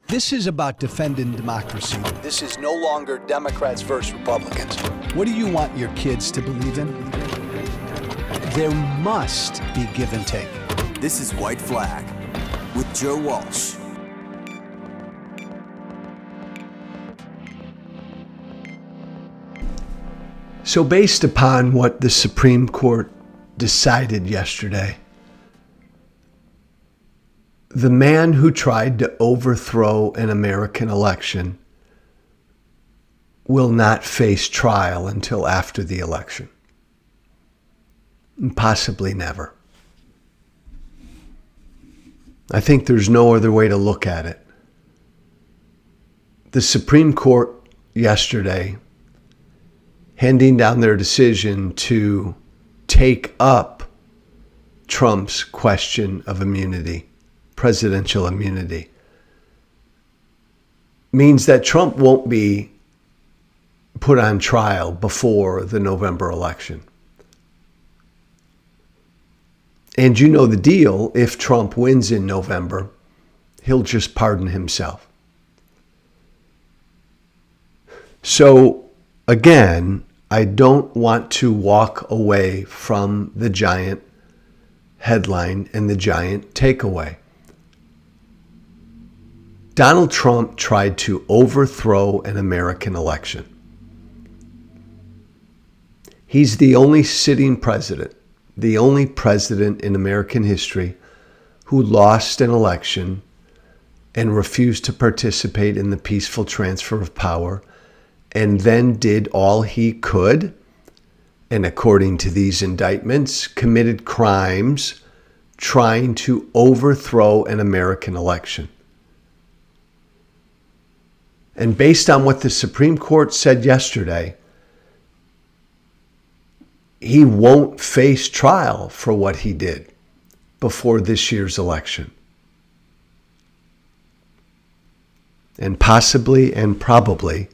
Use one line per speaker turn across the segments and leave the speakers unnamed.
This is about defending democracy. This is no longer Democrats versus Republicans. What do you want your kids to believe in? There must be give and take.
This is White Flag with Joe Walsh.
So based upon what the Supreme Court decided yesterday, the man who tried to overthrow an American election will not face trial until after the election. And possibly never. I think there's no other way to look at it. The Supreme Court yesterday, handing down their decision to take up Trump's question of immunity, presidential immunity, means that Trump won't be put on trial before the November election. And you know the deal, if Trump wins in November, he'll just pardon himself. So again, I don't want to walk away from the giant headline and the giant takeaway. Donald Trump tried to overthrow an American election. He's the only sitting president, the only president in American history who lost an election and refused to participate in the peaceful transfer of power, and then did all he could, and according to these indictments, committed crimes trying to overthrow an American election. And based on what the Supreme Court said yesterday, he won't face trial for what he did before this year's election. And possibly and probably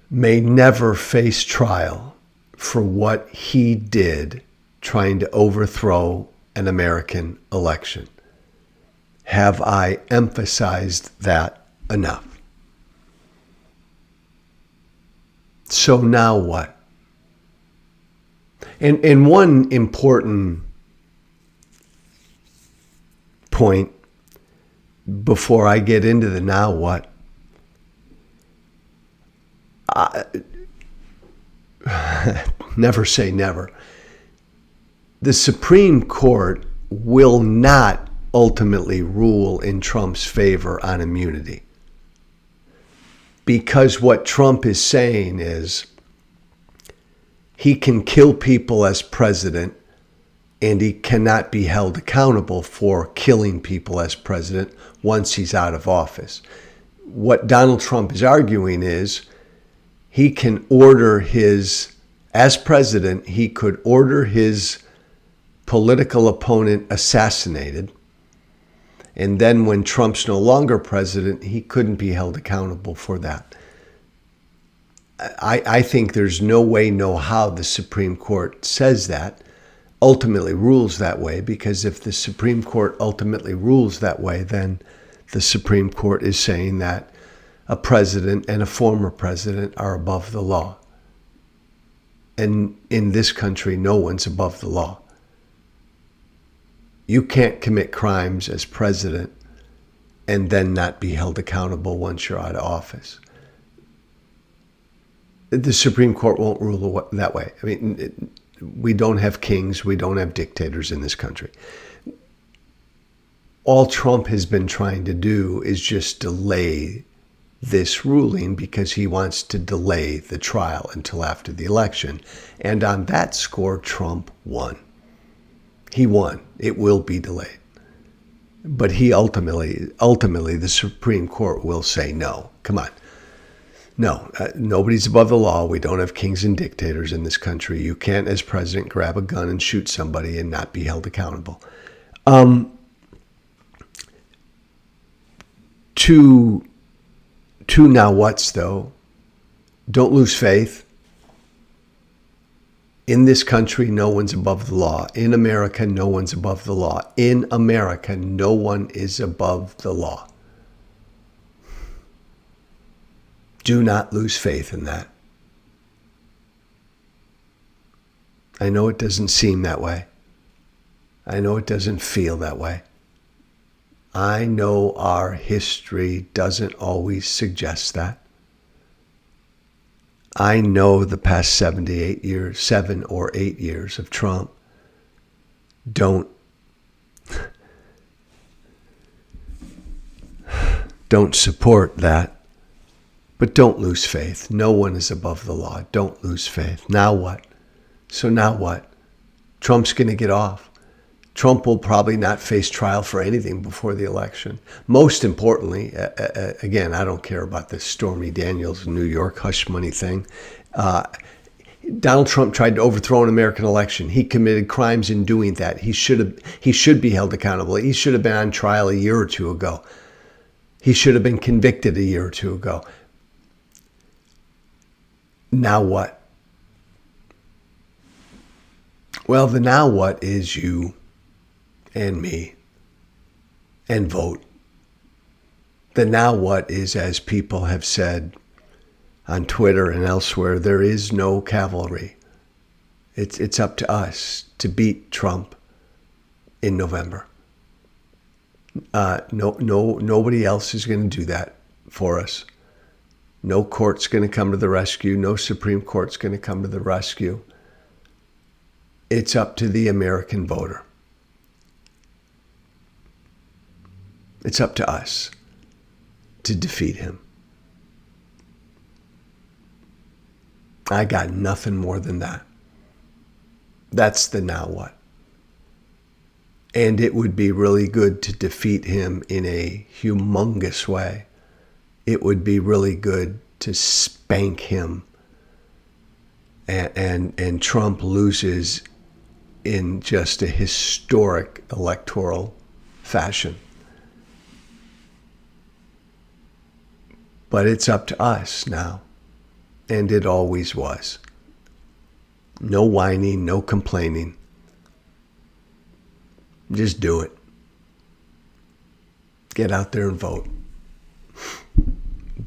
may never face trial for what he did trying to overthrow an American election. Have I emphasized that enough? So now what? And one important point before I get into the now what, never say never. The Supreme Court will not ultimately rule in Trump's favor on immunity. Because what Trump is saying is he can kill people as president and he cannot be held accountable for killing people as president once he's out of office. What Donald Trump is arguing is he can order as president, he could order his political opponent assassinated. And then when Trump's no longer president, he couldn't be held accountable for that. I think there's no way, no how the Supreme Court says that, ultimately rules that way, because if the Supreme Court ultimately rules that way, then the Supreme Court is saying that a president and a former president are above the law. And in this country, no one's above the law. You can't commit crimes as president and then not be held accountable once you're out of office. The Supreme Court won't rule that way. I mean, we don't have kings, we don't have dictators in this country. All Trump has been trying to do is just delay this ruling because he wants to delay the trial until after the election. And on that score, Trump won. He won. It will be delayed. But he ultimately, the Supreme Court will say no. Come on. No, nobody's above the law. We don't have kings and dictators in this country. You can't, as president, grab a gun and shoot somebody and not be held accountable. Two now what's, though. Don't lose faith. In this country, no one's above the law. In America, no one's above the law. In America, no one is above the law. Do not lose faith in that. I know it doesn't seem that way. I know it doesn't feel that way. I know our history doesn't always suggest that. I know the past 7 or 8 years of Trump don't support that. But don't lose faith. No one is above the law. Don't lose faith. Now what? So now what? Trump's going to get off. Trump will probably not face trial for anything before the election. Most importantly, again, I don't care about this Stormy Daniels New York hush money thing. Donald Trump tried to overthrow an American election. He committed crimes in doing that. He should be held accountable. He should have been on trial a year or two ago. He should have been convicted a year or two ago. Now what? Well, the now what is you and me and vote. The now what is, as people have said on Twitter and elsewhere, there is no cavalry. It's up to us to beat Trump in November. Nobody else is going to do that for us. No court's going to come to the rescue. No Supreme Court's going to come to the rescue. It's up to the American voter. It's up to us to defeat him. I got nothing more than that. That's the now what. And it would be really good to defeat him in a humongous way. It would be really good to spank him. And Trump loses in just a historic electoral fashion. But it's up to us now. And it always was. No whining, no complaining. Just do it. Get out there and vote.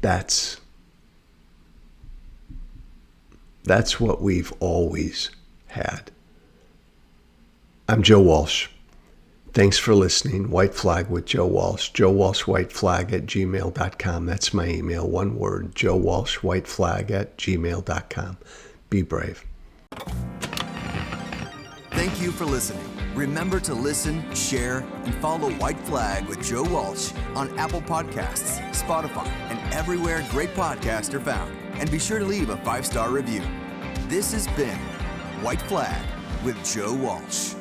That's what we've always had. I'm Joe Walsh. Thanks for listening. White Flag with Joe Walsh. JoeWalshWhiteFlag@gmail.com. That's my email. One word. JoeWalshWhiteFlag@gmail.com. Be brave.
Thank you for listening. Remember to listen, share, and follow White Flag with Joe Walsh on Apple Podcasts, Spotify, and everywhere great podcasts are found. And be sure to leave a 5-star review. This has been White Flag with Joe Walsh.